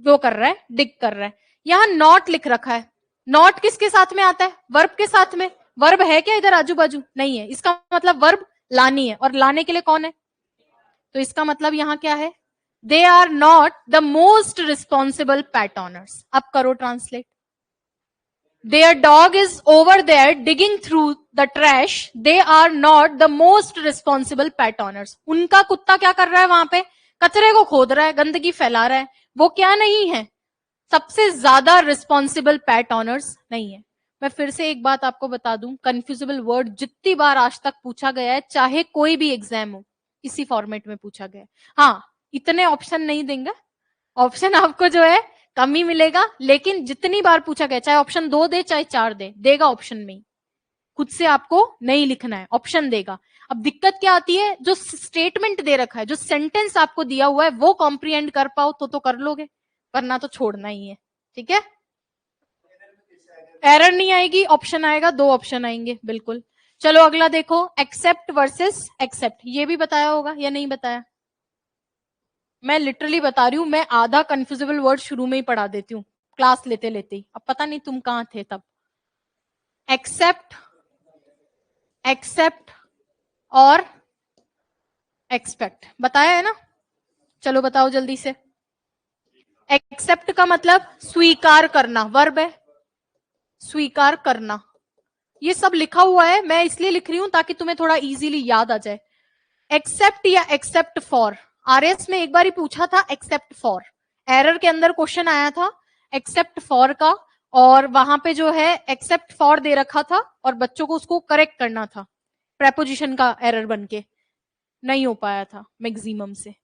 वो कर रहा है, डिग कर रहा है। यहां नॉट लिख रखा है, नॉट किसके साथ में आता है, वर्ब के साथ में। वर्ब है क्या इधर आजू बाजू, नहीं है, इसका मतलब वर्ब लानी है, और लाने के लिए कौन है, तो इसका मतलब यहां क्या है, they are not the most responsible pet owners. अब करो translate. Their dog is over there digging through the trash. They are not the most responsible pet owners. उनका कुत्ता क्या कर रहा है वहां पे, कचरे को खोद रहा है, गंदगी फैला रहा है, वो क्या नहीं है, सबसे ज्यादा रिस्पॉन्सिबल पेट ऑनर्स नहीं है। मैं फिर से एक बात आपको बता दूं, कंफ्यूजिबल वर्ड जितनी बार आज तक पूछा गया है, चाहे कोई भी एग्जाम हो, इसी फॉर्मेट में पूछा गया है। हाँ, इतने ऑप्शन नहीं देंगे, ऑप्शन आपको जो है कम ही मिलेगा, लेकिन जितनी बार पूछा गया, चाहे ऑप्शन 2 दे चाहे 4 दे, देगा ऑप्शन में ही, खुद से आपको नहीं लिखना है, ऑप्शन देगा। अब दिक्कत क्या आती है, जो स्टेटमेंट दे रखा है, जो सेंटेंस आपको दिया हुआ है, वो कॉम्प्रिहेंड कर पाओ तो कर लोगे, वरना तो छोड़ना ही है। ठीक है, एरर नहीं आएगी, ऑप्शन आएगा, 2 ऑप्शन आएंगे, बिल्कुल। चलो अगला देखो, एक्सेप्ट वर्सेस एक्सेप्ट, ये भी बताया होगा या नहीं बताया, मैं लिटरली बता रही हूं, मैं आधा कंफ्यूजिबल वर्ड शुरू में ही पढ़ा देती हूँ क्लास लेते लेते ही, अब पता नहीं तुम कहां थे तब। एक्सेप्ट, एक्सेप्ट और एक्सपेक्ट बताया है ना, चलो बताओ जल्दी से। एक्सेप्ट का मतलब स्वीकार करना, वर्ब है, स्वीकार करना। ये सब लिखा हुआ है, मैं इसलिए लिख रही हूं ताकि तुम्हें थोड़ा इजीली याद आ जाए। एक्सेप्ट या एक्सेप्ट फॉर, आरएस में एक बार ही पूछा था एक्सेप्ट फॉर, एरर के अंदर क्वेश्चन आया था एक्सेप्ट फॉर का, और वहां पे जो है एक्सेप्ट फॉर दे रखा था और बच्चों को उसको करेक्ट करना था, प्रेपोजिशन का एरर बन के नहीं हो पाया था मैक्सिमम से।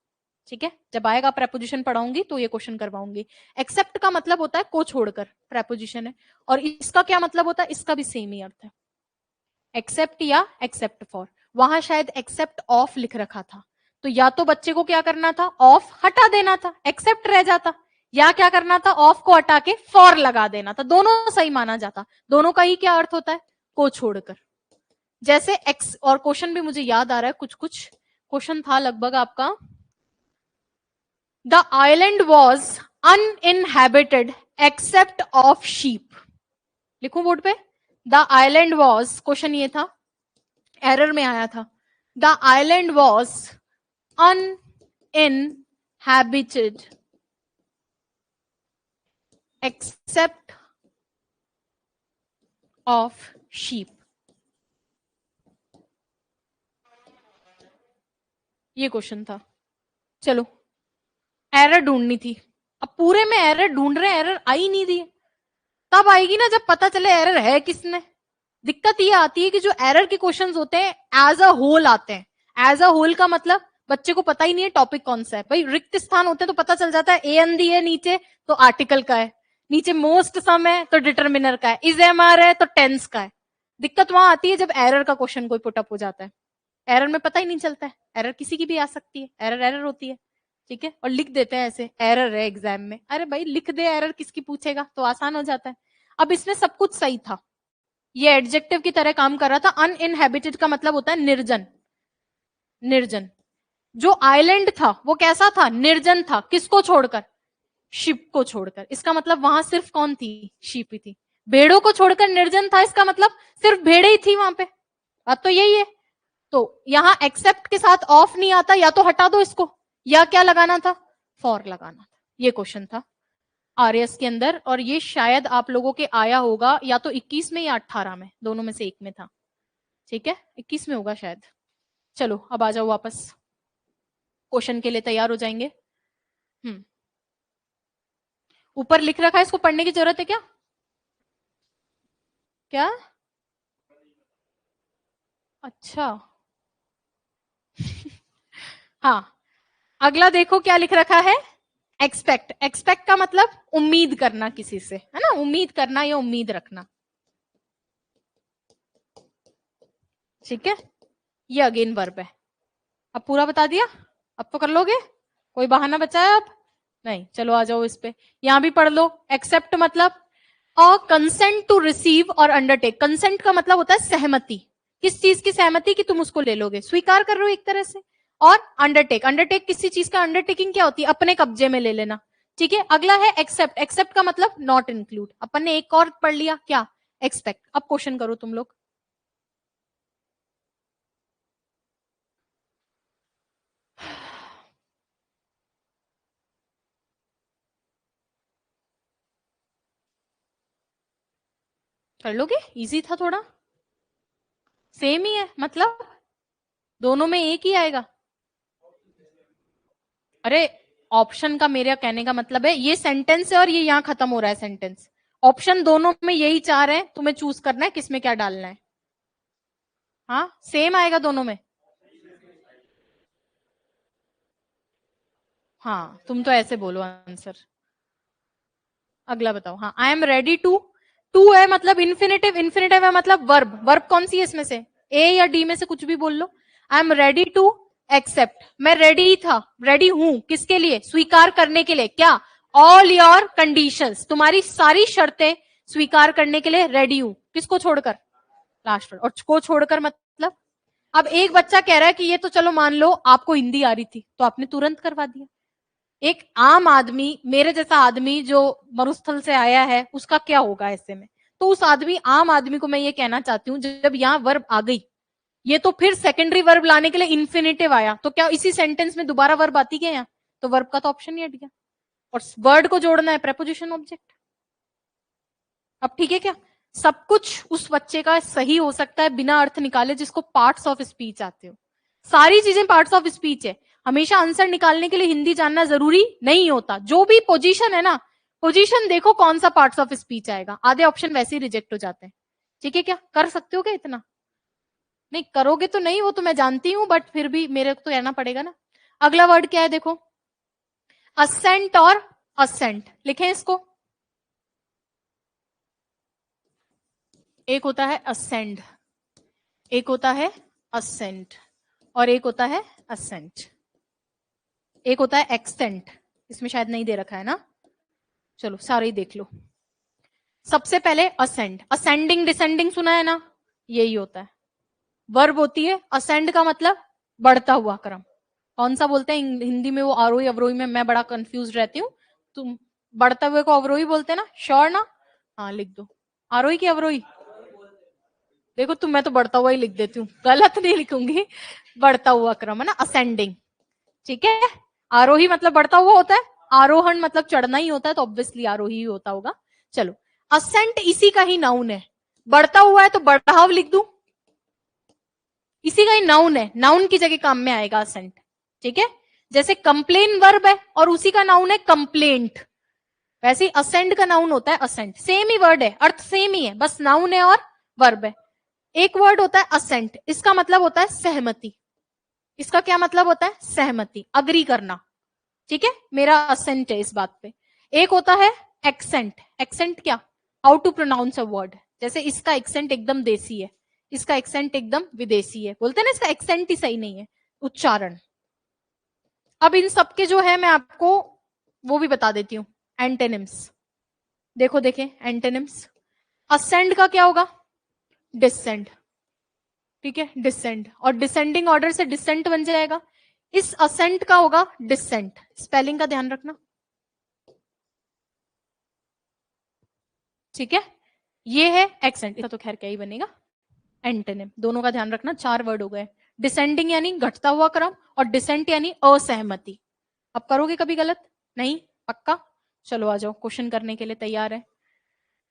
ठीक है, जब आएगा प्रेपोजिशन पढ़ाऊंगी तो ये क्वेश्चन करवाऊंगी। एक्सेप्ट का मतलब होता है को छोड़कर, प्रेपोजिशन है, और इसका क्या मतलब होता है, इसका भी सेम ही अर्थ है, एक्सेप्ट या एक्सेप्ट फॉर। वहां शायद एक्सेप्ट ऑफ लिख रखा था, तो या तो बच्चे को क्या करना था, ऑफ हटा देना था, एक्सेप्ट रह जाता, या क्या करना था, ऑफ को हटा के फॉर लगा देना था, दोनों सही माना जाता। दोनों का ही क्या अर्थ होता है, को छोड़कर। जैसे एक्स, और क्वेश्चन भी मुझे याद आ रहा है, कुछ कुछ क्वेश्चन था लगभग आपका, the island was uninhabited except of sheep, लिखूं बोर्ड पे, द आइलैंड वॉज, क्वेश्चन ये था, एरर में आया था, the island was uninhabited except of sheep, ये क्वेश्चन था। चलो एरर ढूंढनी थी, अब पूरे में एरर ढूंढ रहे हैं, एरर आई नहीं दी, तब आएगी ना जब पता चले एरर है किसने। दिक्कत ये आती है कि जो एरर के क्वेश्चंस होते हैं एज अ होल आते हैं, एज अ होल का मतलब बच्चे को पता ही नहीं है टॉपिक कौन सा है, भाई रिक्त स्थान होते हैं तो पता चल जाता है, ए एन दी है नीचे तो आर्टिकल का है, नीचे मोस्ट सम है तो डिटर्मिनर का है, इज एम आर है तो टेंस का है। दिक्कत वहां आती है जब एरर का क्वेश्चन कोई पुटअप हो जाता है, एरर में पता ही नहीं चलता है, एरर किसी की भी आ सकती है, एरर एरर होती है। ठीक है, और लिख देते हैं ऐसे, एरर है एग्जाम में, अरे भाई लिख दे, एरर किसकी पूछेगा, तो आसान हो जाता है। अब इसमें सब कुछ सही था, ये एडजेक्टिव की तरह काम कर रहा था। अनइनहेबिटेड का मतलब होता है निर्जन, निर्जन। जो आइलैंड था वो कैसा था, निर्जन था, किसको छोड़कर, शिप को छोड़कर, इसका मतलब वहां सिर्फ कौन थी, शिप ही थी। भेड़ों को छोड़कर निर्जन था, इसका मतलब सिर्फ भेड़े ही थी वहां पे, बात तो यही है। तो यहां एक्सेप्ट के साथ ऑफ नहीं आता, या तो हटा दो इसको, या क्या लगाना था, फॉर लगाना था। ये क्वेश्चन था आरएस के अंदर, और ये शायद आप लोगों के आया होगा या तो 21 में या 18 में, दोनों में से एक में था। ठीक है, 21 में होगा शायद। चलो अब आ जाओ वापस, क्वेश्चन के लिए तैयार हो जाएंगे। ऊपर लिख रखा है, इसको पढ़ने की जरूरत है क्या, क्या, अच्छा हाँ, अगला देखो क्या लिख रखा है, एक्सपेक्ट। एक्सपेक्ट का मतलब उम्मीद करना किसी से, है ना, उम्मीद करना या उम्मीद रखना। ठीक है, ये अगेन वर्ब है। अब पूरा बता दिया, अब तो कर लोगे, कोई बहाना बचा है अब, नहीं, चलो आ जाओ इस पे, यहां भी पढ़ लो। एक्सेप्ट मतलब अ कंसेंट टू रिसीव और अंडरटेक। कंसेंट का मतलब होता है सहमति, किस चीज की सहमति कि तुम उसको ले लोगे, स्वीकार कर रहे हो एक तरह से। और अंडरटेक, अंडरटेक किसी चीज का अंडरटेकिंग क्या होती है, अपने कब्जे में ले लेना। ठीक है, अगला है एक्सेप्ट। एक्सेप्ट का मतलब नॉट इंक्लूड। अपन ने एक और पढ़ लिया क्या, एक्सपेक्ट। अब क्वेश्चन करो तुम लोग। कर लोगे, इजी था थोड़ा, सेम ही है मतलब, दोनों में एक ही आएगा। अरे ऑप्शन का मेरा कहने का मतलब है, ये सेंटेंस है और ये यहां खत्म हो रहा है सेंटेंस। ऑप्शन दोनों में यही चार है, तुम्हें चूज करना है किसमें क्या डालना है। हाँ सेम आएगा दोनों में। हाँ तुम तो ऐसे बोलो आंसर। अगला बताओ। हाँ, I am ready to. To है मतलब इन्फिनेटिव, इन्फिनेटिव है मतलब वर्ब। वर्ब कौन सी है इसमें से, ए या डी में से कुछ भी बोल लो। I am ready to accept, मैं रेडी था, रेडी हूं किसके लिए, स्वीकार करने के लिए। क्या, ऑल योर कंडीशंस, तुम्हारी सारी शर्तें स्वीकार करने के लिए रेडी हूं, किसको छोड़कर, लास्ट और को छोड़कर मतलब। अब एक बच्चा कह रहा है कि ये तो चलो मान लो आपको हिंदी आ रही थी तो आपने तुरंत करवा दिया। एक आम आदमी, मेरे जैसा आदमी जो मरुस्थल से आया है, उसका क्या होगा ऐसे में। तो उस आदमी, आम आदमी को मैं ये कहना चाहती हूँ, जब यहाँ वर्ब आ गई, ये तो फिर सेकेंडरी वर्ब लाने के लिए इन्फिनेटिव आया, तो क्या इसी सेंटेंस में दोबारा वर्ब आती क्या यहाँ, तो वर्ब का तो ऑप्शन ही हट गया। और वर्ड को जोड़ना है प्रेपोजिशन ऑब्जेक्ट। अब ठीक है क्या, सब कुछ उस बच्चे का सही हो सकता है बिना अर्थ निकाले जिसको पार्ट्स ऑफ स्पीच आते हो। सारी चीजें पार्ट्स ऑफ स्पीच है। हमेशा आंसर निकालने के लिए हिंदी जानना जरूरी नहीं होता। जो भी पोजीशन है ना, पोजीशन देखो कौन सा पार्ट्स ऑफ स्पीच आएगा, आधे ऑप्शन वैसे ही रिजेक्ट हो जाते हैं। ठीक है क्या, कर सकते हो क्या इतना, नहीं करोगे तो नहीं, वो तो मैं जानती हूं, बट फिर भी मेरे को तो कहना पड़ेगा ना। अगला वर्ड क्या है देखो, असेंट और असेंट, लिखें इसको। एक होता है असेंड, एक होता है असेंट, और एक होता है असेंट। एक होता है एक्सेंट, इसमें शायद नहीं दे रखा है ना, चलो सारे ही देख लो। सबसे पहले असेंड, असेंडिंग डिसेंडिंग सुना है ना, यही होता है। वर्ब होती है, असेंड का मतलब बढ़ता हुआ क्रम। कौन सा बोलते हैं हिंदी में, वो आरोही अवरोही में मैं बड़ा कंफ्यूज रहती हूँ। तुम बढ़ते हुए को अवरोही बोलते हैं ना, श्योर ना। हाँ लिख दो, आरोही की अवरोही। देखो तुम, मैं तो बढ़ता हुआ ही लिख देती हूँ, गलत नहीं लिखूंगी। बढ़ता हुआ क्रम है ना, असेंडिंग। ठीक है, आरोही मतलब बढ़ता हुआ होता है, आरोहण मतलब चढ़ना ही होता है, तो ऑब्वियसली आरोही ही होता होगा। चलो, असेंट इसी का ही नाउन है। बढ़ता हुआ है तो बढ़ाव लिख दूं, इसी का ही नाउन है, नाउन की जगह काम में आएगा असेंट। ठीक है, जैसे कंप्लेन वर्ब है और उसी का नाउन है कंप्लेंट, वैसे ही असेंट का नाउन होता है असेंट। सेम ही वर्ड है, अर्थ सेम ही है, बस नाउन है और वर्ब है। एक वर्ड होता है असेंट, इसका मतलब होता है सहमति। इसका क्या मतलब होता है, सहमति, अग्री करना। ठीक है, मेरा असेंट है इस बात पे। एक होता है एक्सेंट, एक्सेंट क्या, how to pronounce a word. जैसे इसका एक्सेंट एकदम देसी है, इसका एक्सेंट एकदम विदेशी है, बोलते हैं ना इसका एक्सेंट ही सही नहीं है, उच्चारण। अब इन सबके जो है मैं आपको वो भी बता देती हूँ, एंटेनिम्स। देखो देखें एंटेनिम्स, असेंड का क्या होगा, डिसेंड। ठीक है, डिसेंड, और डिसेंडिंग ऑर्डर से डिसेंट बन जाएगा। इस असेंट का होगा डिसेंट, स्पेलिंग का ध्यान रखना। ठीक है, ये है एक्सेंट, इसका तो खैर क्या ही बनेगा, एंटेनिम। दोनों का ध्यान रखना, चार वर्ड हो गए। डिसेंडिंग यानी घटता हुआ क्रम, और डिसेंट यानी असहमति। अब करोगे कभी गलत नहीं, पक्का। चलो आ जाओ, क्वेश्चन करने के लिए तैयार है।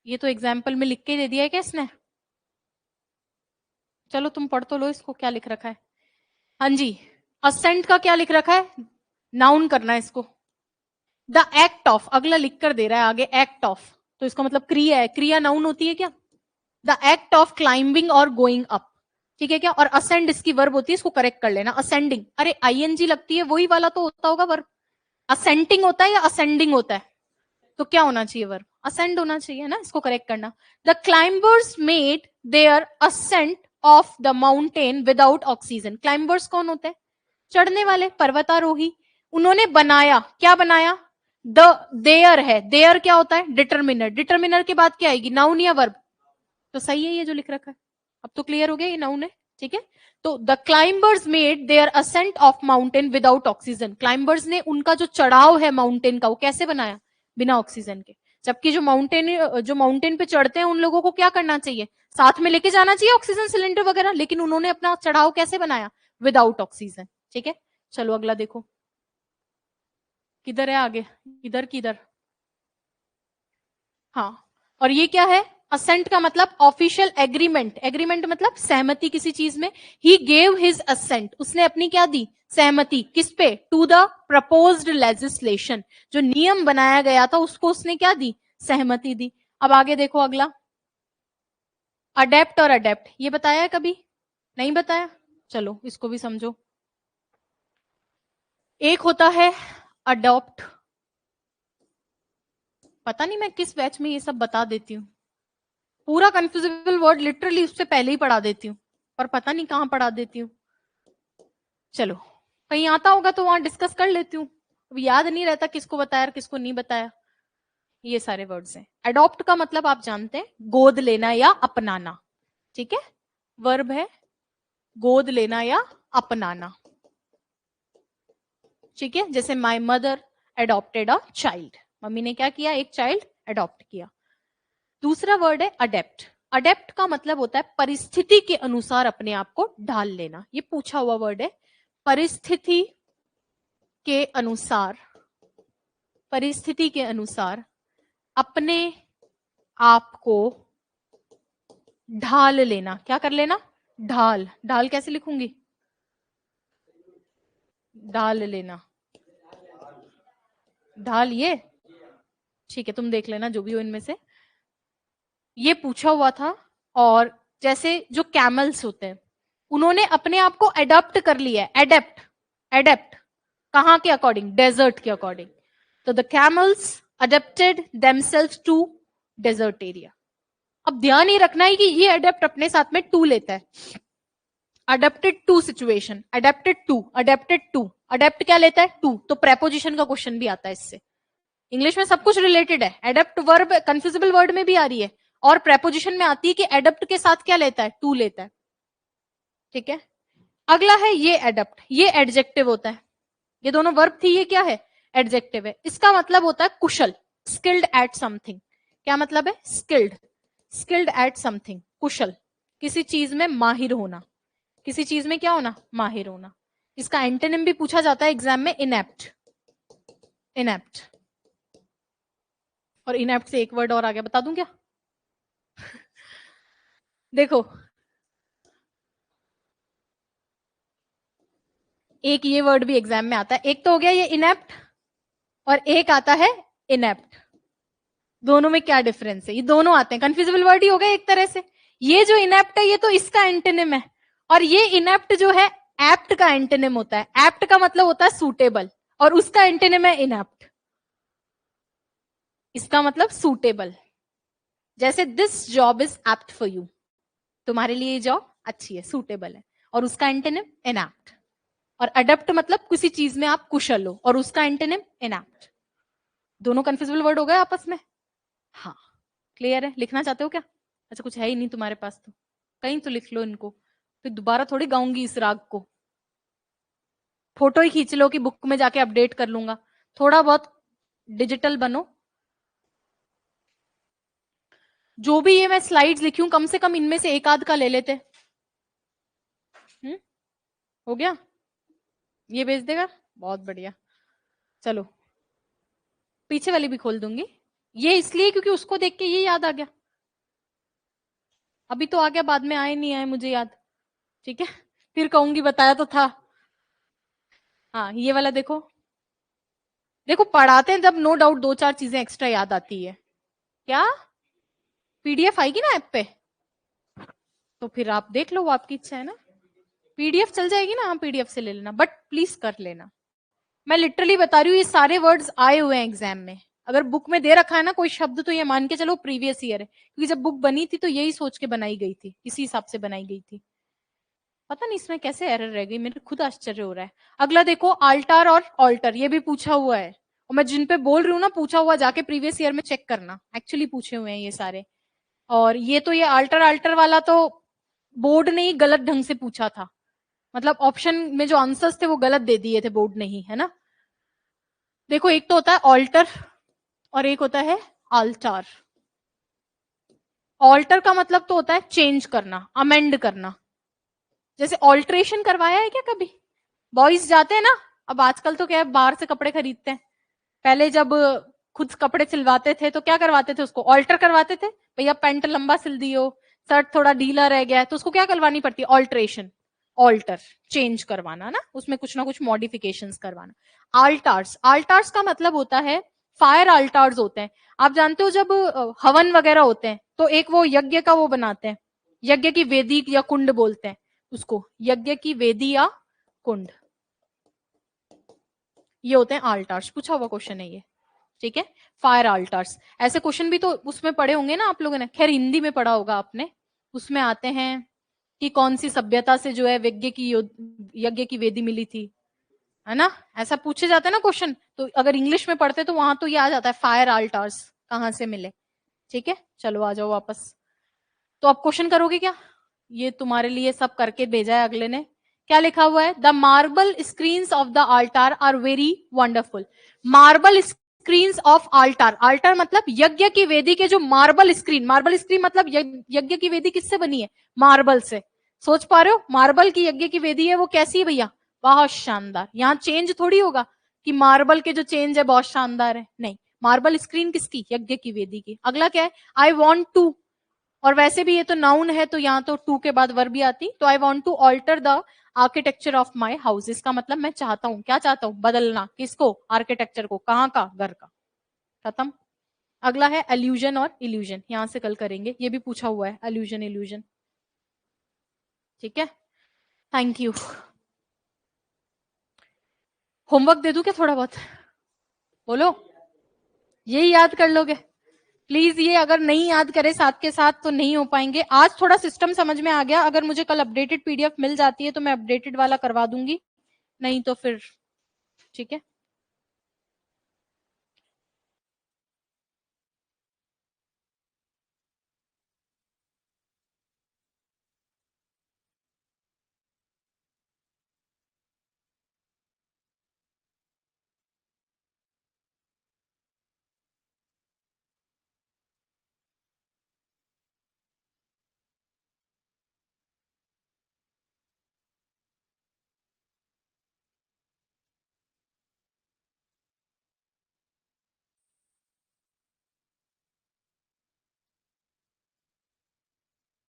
ये तो एग्जाम्पल में लिख के दे दिया है क्या इसने, चलो तुम पढ़ तो लो इसको, क्या लिख रखा है। हाँ जी, असेंट का क्या लिख रखा है, नाउन करना है इसको। द एक्ट ऑफ, अगला लिख कर दे रहा है आगे एक्ट ऑफ, तो इसका मतलब क्रिया है, क्रिया नाउन होती है क्या। द एक्ट ऑफ क्लाइंबिंग और गोइंग अप। ठीक है क्या, और असेंड इसकी वर्ब होती है, इसको करेक्ट कर लेना, असेंडिंग। अरे आईएनजी लगती है, वही वाला तो होता होगा वर्ब। असेंटिंग होता है या असेंडिंग होता है, तो क्या होना चाहिए वर्ब, असेंड होना चाहिए ना, इसको करेक्ट करना। The climbers made their ascent of the mountain without oxygen. Climbers कौन होते हैं, चढ़ने वाले, पर्वतारोही। उन्होंने बनाया, क्या बनाया, द देयर है, देयर क्या होता है? डिटर्मिनर। डिटर्मिनर के बाद क्या आएगी? नाउन या वर्ब? तो सही है ये जो लिख रखा है। अब तो क्लियर हो गया ये नाउन है, ठीक है। तो the climbers made their ascent of mountain without oxygen. Climbers ने उनका जो चढ़ाव है माउंटेन का वो कैसे बनाया? बिना ऑक्सीजन के। जबकि जो माउंटेन पे चढ़ते हैं उन लोगों को क्या करना चाहिए? साथ में लेके जाना चाहिए ऑक्सीजन सिलेंडर वगैरह, लेकिन उन्होंने अपना चढ़ाव कैसे बनाया? विदाउट ऑक्सीजन, ठीक है। चलो अगला देखो, किधर है आगे? इधर किधर? हाँ, और ये क्या है? असेंट का मतलब ऑफिशियल एग्रीमेंट। एग्रीमेंट मतलब सहमति किसी चीज में। ही गेव हिज असेंट, उसने अपनी क्या दी? सहमति। किस पे? टू द प्रपोज्ड लेजिस्लेशन, जो नियम बनाया गया था उसको उसने क्या दी? सहमति दी। अब आगे देखो अगला, अडेप्ट और अडेप्ट, ये बताया है कभी? नहीं बताया? चलो इसको भी समझो। एक होता है अडॉप्ट, पता नहीं मैं किस बैच में ये सब बता देती हूँ, पूरा कंफ्यूजिबल वर्ड लिटरली उससे पहले ही पढ़ा देती हूँ, पर पता नहीं कहां पढ़ा देती हूँ। चलो कहीं आता होगा तो वहां डिस्कस कर लेती हूँ, अब याद नहीं रहता किसको बताया और किसको नहीं बताया। ये सारे वर्ड्स हैं। अडॉप्ट का मतलब आप जानते हैं, गोद लेना या अपनाना, ठीक है। वर्ब है गोद लेना या अपनाना, ठीक है। जैसे my mother adopted a child, mummy ने क्या किया? एक चाइल्ड एडॉप्ट किया। दूसरा वर्ड है अडेप्ट। अडेप्ट का मतलब होता है परिस्थिति के अनुसार अपने आप को ढाल लेना। ये पूछा हुआ वर्ड है, परिस्थिति के अनुसार, परिस्थिति के अनुसार अपने आप को ढाल लेना। क्या कर लेना? ढाल। ढाल कैसे लिखूंगी? ढाल लेना, ढाल ये, ठीक है तुम देख लेना जो भी हो इनमें से। ये पूछा हुआ था। और जैसे जो कैमल्स होते हैं उन्होंने अपने आप को अडॉप्ट कर लिया है। एडेप्ट, एडेप्ट कहां के अकॉर्डिंग? डेजर्ट के अकॉर्डिंग। तो the camels adapted themselves to desert area. अब ध्यान ये रखना है कि ये अडेप्ट अपने साथ में टू लेता है। Adapted to situation, adapted to, adapted to, adapt क्या लेता है? टू। तो प्रेपोजिशन का क्वेश्चन भी आता है इससे। इंग्लिश में सब कुछ रिलेटेड है। एडेप्ट वर्ब कंफ्यूजिबल वर्ड में भी आ रही है और प्रेपोजिशन में आती है कि एडेप्ट के साथ क्या लेता है? टू लेता है, ठीक है। अगला है ये एडेप्ट, ये एडजेक्टिव होता है। ये दोनों वर्ब थी, ये क्या है? एडजेक्टिव है। इसका मतलब होता है कुशल, स्किल्ड एट समथिंग। क्या मतलब है? स्किल्ड, स्किल्ड एट समथिंग, कुशल, किसी चीज में माहिर होना। किसी चीज में क्या होना? माहिर होना। इसका एंटोनिम भी पूछा जाता है एग्जाम में, इनएप्ट। इनएप्ट, और इनएप्ट से एक वर्ड और आ गया, बता दूं क्या? देखो, एक ये वर्ड भी एग्जाम में आता है। एक तो हो गया ये इनएप्ट और एक आता है इनएप्ट। दोनों में क्या डिफरेंस है? ये दोनों आते हैं, कंफ्यूजिबल वर्ड ही हो गए एक तरह से। ये जो इनएप्ट है ये तो इसका एंटोनिम है, और ये इनएप्ट जो है एप्ट का एंटोनिम होता है। एप्ट का मतलब होता है सूटेबल, और उसका एंटोनिम है इनएप्ट। इसका मतलब सूटेबल। जैसे this job is apt for you, तुम्हारे लिए ये जॉब अच्छी है, सूटेबल है, और उसका एंटोनिम इनएप्ट। और अडेप्ट मतलब किसी चीज में आप कुशल हो, और उसका एंटोनिम इनएप्ट। दोनों कंफ्यूजिबल वर्ड हो गए आपस में। हाँ क्लियर है? लिखना चाहते हो क्या? अच्छा कुछ है ही नहीं तुम्हारे पास तो कहीं तो लिख लो इनको, फिर दोबारा थोड़ी गाऊंगी इस राग को। फोटो ही खींच लो कि बुक में जाके अपडेट कर लूंगा। थोड़ा बहुत डिजिटल बनो। जो भी ये मैं स्लाइड्स लिखी हूं कम से कम इनमें से एक आध का ले लेते। हो गया? ये भेज देगा, बहुत बढ़िया। चलो पीछे वाली भी खोल दूंगी, ये इसलिए क्योंकि उसको देख के ये याद आ गया। अभी तो आ गया, बाद में आए नहीं आए मुझे याद, ठीक है। फिर कहूंगी बताया तो था। हाँ ये वाला देखो, देखो पढ़ाते हैं जब नो डाउट दो चार चीजें एक्स्ट्रा याद आती है। क्या? पीडीएफ आएगी ना ऐप पे, तो फिर आप देख लो, वो आपकी इच्छा है ना। पीडीएफ चल जाएगी ना, हाँ पीडीएफ से ले लेना, बट प्लीज कर लेना। मैं लिटरली बता रही हूँ ये सारे वर्ड्स आए हुए हैं एग्जाम में। अगर बुक में दे रखा है ना कोई शब्द, तो ये मान के चलो प्रीवियस ईयर है, क्योंकि जब बुक बनी थी तो यही सोच के बनाई गई थी, इसी हिसाब से बनाई गई थी। पता नहीं इसमें कैसे एरर रह गई, मेरे खुद आश्चर्य हो रहा है। अगला देखो, आल्टार और ऑल्टर, ये भी पूछा हुआ है। और मैं जिन पे बोल रही हूँ ना पूछा हुआ, जाके प्रीवियस ईयर में चेक करना, एक्चुअली पूछे हुए हैं ये सारे। और ये तो ये अल्टर अल्टर वाला तो बोर्ड ने ही गलत ढंग से पूछा था, मतलब ऑप्शन में जो आंसर्स थे वो गलत दे दिए थे बोर्ड ने ही, है ना। देखो एक तो होता है ऑल्टर और एक होता है अल्टर। ऑल्टर का मतलब तो होता है चेंज करना, अमेंड करना। जैसे ऑल्ट्रेशन करवाया है क्या कभी? बॉयज जाते हैं ना, अब आजकल तो क्या है बाहर से कपड़े खरीदते हैं, पहले जब खुद कपड़े सिलवाते थे तो क्या करवाते थे, उसको ऑल्टर करवाते थे। भैया पैंट लंबा सिल दियो, शर्ट थोड़ा ढीला रह गया है, तो उसको क्या करवानी पड़ती है, ऑल्ट्रेशन। ऑल्टर चेंज करवाना ना, उसमें कुछ ना कुछ मॉडिफिकेशंस करवाना। आल्टार्स, आल्टार्स का मतलब होता है फायर आल्टार्स होते हैं। आप जानते हो जब हवन वगैरह होते हैं तो एक वो यज्ञ का वो बनाते हैं, यज्ञ की वेदी या कुंड बोलते हैं उसको, यज्ञ की वेदी या कुंड, ये होते हैं आल्टार्स। पूछा हुआ क्वेश्चन है ये, ठीक है। फायर आल्टार्स, ऐसे क्वेश्चन भी तो उसमें पढ़े होंगे ना आप लोगों ने, खैर हिंदी में पढ़ा होगा आपने। उसमें आते हैं कि कौन सी सभ्यता से जो है यज्ञ की वेदी मिली थी, है ना, ऐसा पूछे जाते हैं ना क्वेश्चन। तो अगर इंग्लिश में पढ़ते तो वहां तो ये आ जाता है फायर आल्टार्स कहां से मिले, ठीक है। चलो आ जाओ वापस। तो आप क्वेश्चन करोगे क्या? ये तुम्हारे लिए सब करके भेजा है अगले ने। क्या लिखा हुआ है? The marble screens of the altar are very wonderful. Marble screens of altar, altar मतलब यज्ञ की वेदी के जो मार्बल स्क्रीन, मार्बल स्क्रीन मतलब यज्ञ की वेदी किससे बनी है? मार्बल से। सोच पा रहे हो, मार्बल की यज्ञ की वेदी है वो कैसी है भैया? बहुत शानदार। यहाँ चेंज थोड़ी होगा कि मार्बल के जो चेंज है बहुत शानदार है, नहीं, मार्बल स्क्रीन किसकी? यज्ञ की वेदी की। अगला क्या है? आई वॉन्ट टू, और वैसे भी ये तो नाउन है तो यहाँ तो टू के बाद वर्ब भी आती। तो I want to alter the architecture of my house, इसका मतलब मैं चाहता हूं, क्या चाहता हूं? बदलना। किसको? आर्किटेक्चर को। कहाँ का? घर का। खत्म। अगला है एल्यूजन और इल्यूजन, यहां से कल करेंगे, ये भी पूछा हुआ है एल्यूजन इल्यूजन, ठीक है। Thank you. होमवर्क दे दूं क्या थोड़ा बहुत? बोलो, यही याद कर लोगे? प्लीज ये अगर नहीं याद करे साथ के साथ तो नहीं हो पाएंगे। आज थोड़ा सिस्टम समझ में आ गया, अगर मुझे कल अपडेटेड पीडीएफ मिल जाती है तो मैं अपडेटेड वाला करवा दूंगी, नहीं तो फिर ठीक है।